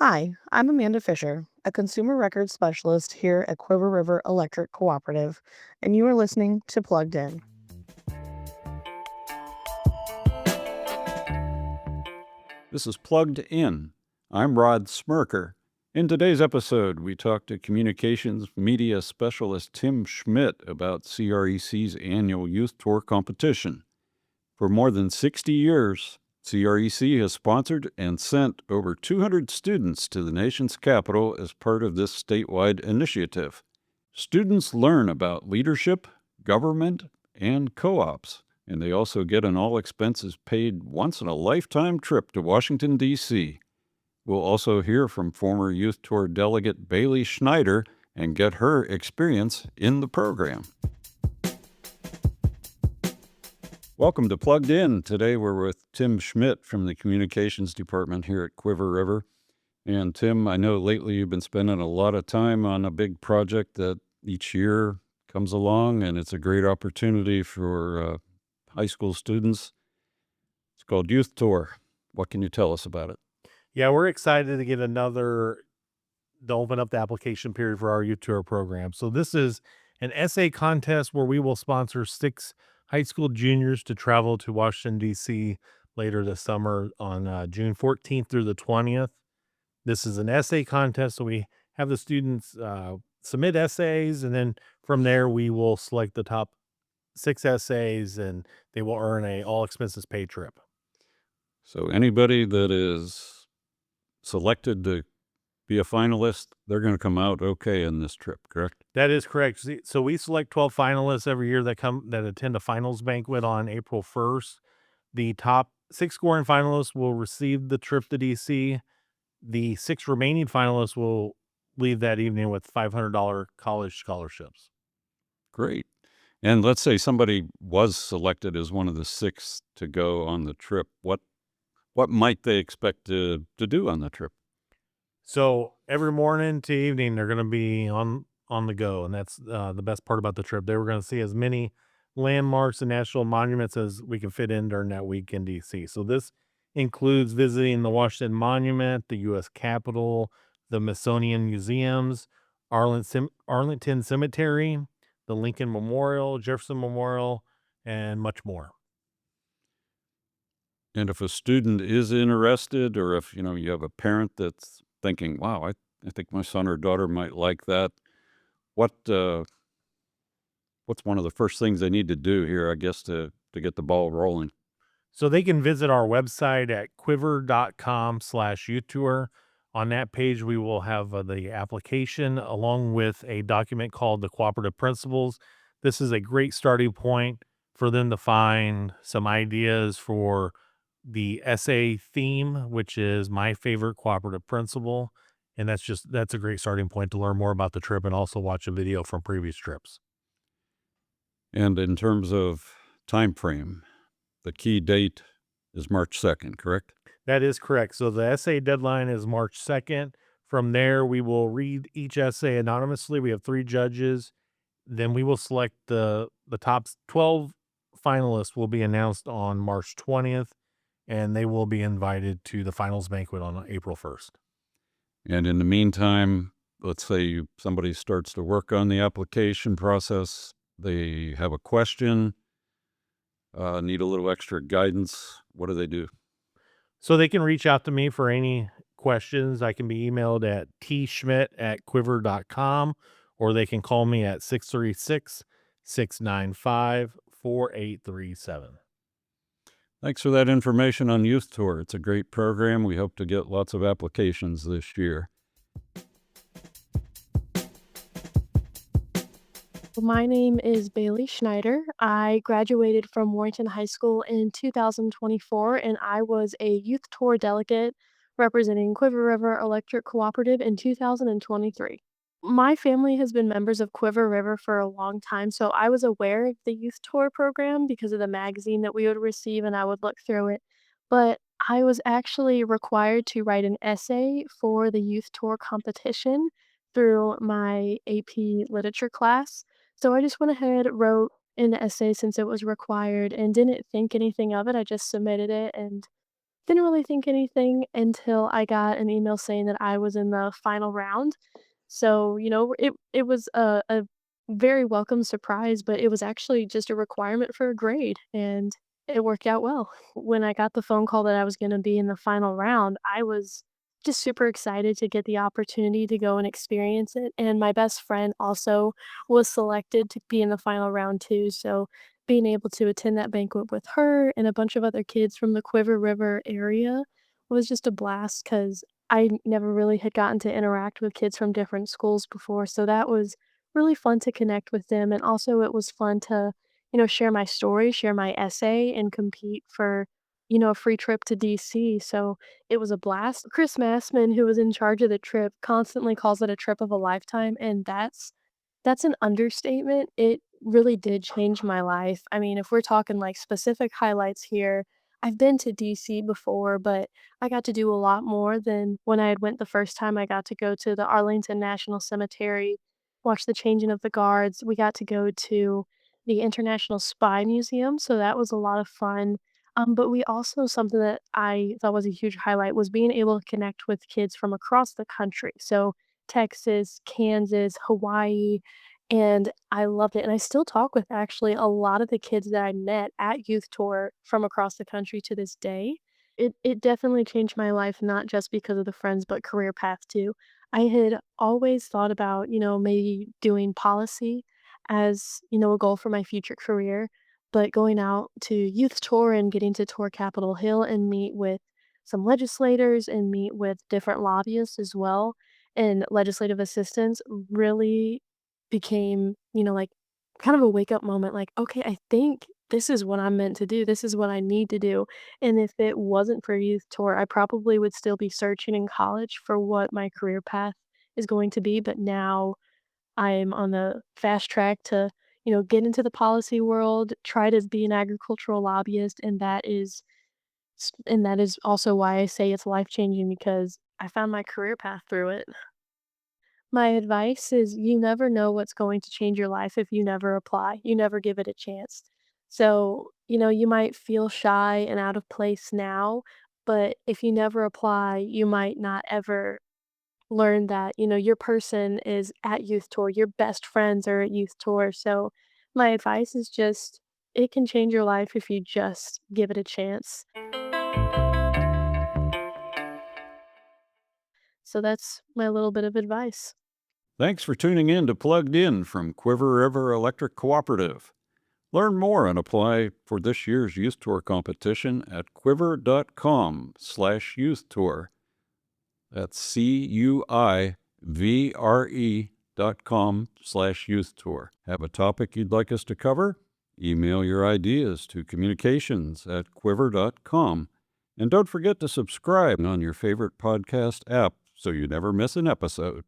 Hi, I'm Amanda Fisher, a consumer records specialist here at Quiver River Electric Cooperative, and you are listening to Plugged In. This is Plugged In. I'm Rod Smirker. In today's episode, we talk to communications media specialist Tim Schmidt about CREC's annual youth tour competition. For more than 60 years, CREC has sponsored and sent over 200 students to the nation's capital as part of this statewide initiative. Students learn about leadership, government, and co-ops, and they also get an all-expenses-paid once-in-a-lifetime trip to Washington, D.C. We'll also hear from former Youth Tour delegate Bailey Schneider and get her experience in the program. Welcome to Plugged In. Today we're with Tim Schmidt from the Communications Department here at Quiver River. And Tim, I know lately you've been spending a lot of time on a big project that each year comes along, and it's a great opportunity for high school students. It's called Youth Tour. What can you tell us about it? Yeah, we're excited to open up the application period for our youth tour program. So this is an essay contest where we will sponsor 6 high school juniors to travel to Washington, D.C. later this summer on June 14th through the 20th. This is an essay contest, so we have the students submit essays, and then from there we will select the top 6 essays, and they will earn a all expenses paid trip. So anybody that is selected to be a finalist, they're going to come out okay in this trip, correct? That is correct. So we select 12 finalists every year that attend a finals banquet on April 1st. The top 6 scoring finalists will receive the trip to DC. The 6 remaining finalists will leave that evening with $500 college scholarships. Great. And let's say somebody was selected as one of the 6 to go on the trip. What might they expect to do on the trip? So every morning to evening, they're going to be on the go, and that's the best part about the trip. They were going to see as many landmarks and national monuments as we can fit in during that week in DC. So this includes visiting the Washington Monument, the U.S. Capitol, the Smithsonian Museums, Arlington Cemetery, the Lincoln Memorial, Jefferson Memorial, and much more. And if a student is interested, or if, you have a parent that's thinking, wow, I think my son or daughter might like that, what, what's one of the first things they need to do here, I guess, to get the ball rolling? So they can visit our website at quiver.com/youth tour. On that page, we will have the application along with a document called the Cooperative Principles. This is a great starting point for them to find some ideas for the essay theme, which is my favorite cooperative principle. And that's a great starting point to learn more about the trip and also watch a video from previous trips. And in terms of time frame, the key date is March 2nd, correct? That is correct. So the essay deadline is March 2nd. From there, we will read each essay anonymously. We have 3 judges. Then we will select the top 12 finalists will be announced on March 20th, and they will be invited to the finals banquet on April 1st. And in the meantime, let's say somebody starts to work on the application process, they have a question, need a little extra guidance. What do they do? So they can reach out to me for any questions. I can be emailed at tschmidt@quiver.com, or they can call me at 636-695-4837. Thanks for that information on Youth Tour. It's a great program. We hope to get lots of applications this year. My name is Bailey Schneider. I graduated from Warrington High School in 2024, and I was a youth tour delegate representing Quiver River Electric Cooperative in 2023. My family has been members of Quiver River for a long time, so I was aware of the youth tour program because of the magazine that we would receive, and I would look through it. But I was actually required to write an essay for the youth tour competition through my AP literature class. So I just went ahead, wrote an essay since it was required and didn't think anything of it. I just submitted it and Didn't really think anything until I got an email saying that I was in the final round. So, it was a very welcome surprise, but it was actually just a requirement for a grade, and it worked out well. When I got the phone call that I was gonna be in the final round, I was just super excited to get the opportunity to go and experience it, and my best friend also was selected to be in the final round too, so being able to attend that banquet with her and a bunch of other kids from the Quiver River area was just a blast because I never really had gotten to interact with kids from different schools before, so that was really fun to connect with them, and also it was fun to, share my story, share my essay, and compete for, a free trip to DC, so it was a blast. Chris Massman, who was in charge of the trip, constantly calls it a trip of a lifetime, and that's an understatement. It really did change my life. I mean, if we're talking like specific highlights here, I've been to DC before, but I got to do a lot more than when I had went the first time. I got to go to the Arlington National Cemetery, watch the changing of the guards. We got to go to the International Spy Museum, so that was a lot of fun. But we also something that I thought was a huge highlight was being able to connect with kids from across the country. So Texas, Kansas, Hawaii, and I loved it, and I still talk with actually a lot of the kids that I met at Youth Tour from across the country to this day. It definitely changed my life, not just because of the friends, but career path too. I had always thought about, maybe doing policy as, a goal for my future career, but going out to Youth Tour and getting to tour Capitol Hill and meet with some legislators and meet with different lobbyists as well and legislative assistants really became, like, kind of a wake up moment, like, "Okay, I think this is what I'm meant to do. This is what I need to do." And if it wasn't for Youth Tour, I probably would still be searching in college for what my career path is going to be, but now I'm on the fast track to, get into the policy world, try to be an agricultural lobbyist, and that is also why I say it's life changing because I found my career path through it. My advice is you never know what's going to change your life if you never apply. You never give it a chance. So, you might feel shy and out of place now, but if you never apply, you might not ever learn that, your person is at youth tour, your best friends are at youth tour. So, my advice is just it can change your life if you just give it a chance. So, that's my little bit of advice. Thanks for tuning in to Plugged In from Quiver River Electric Cooperative. Learn more and apply for this year's Youth Tour competition at quiver.com/youth tour. That's CUIVRE.com/youth tour. Have a topic you'd like us to cover? Email your ideas to communications@quiver.com. And don't forget to subscribe on your favorite podcast app so you never miss an episode.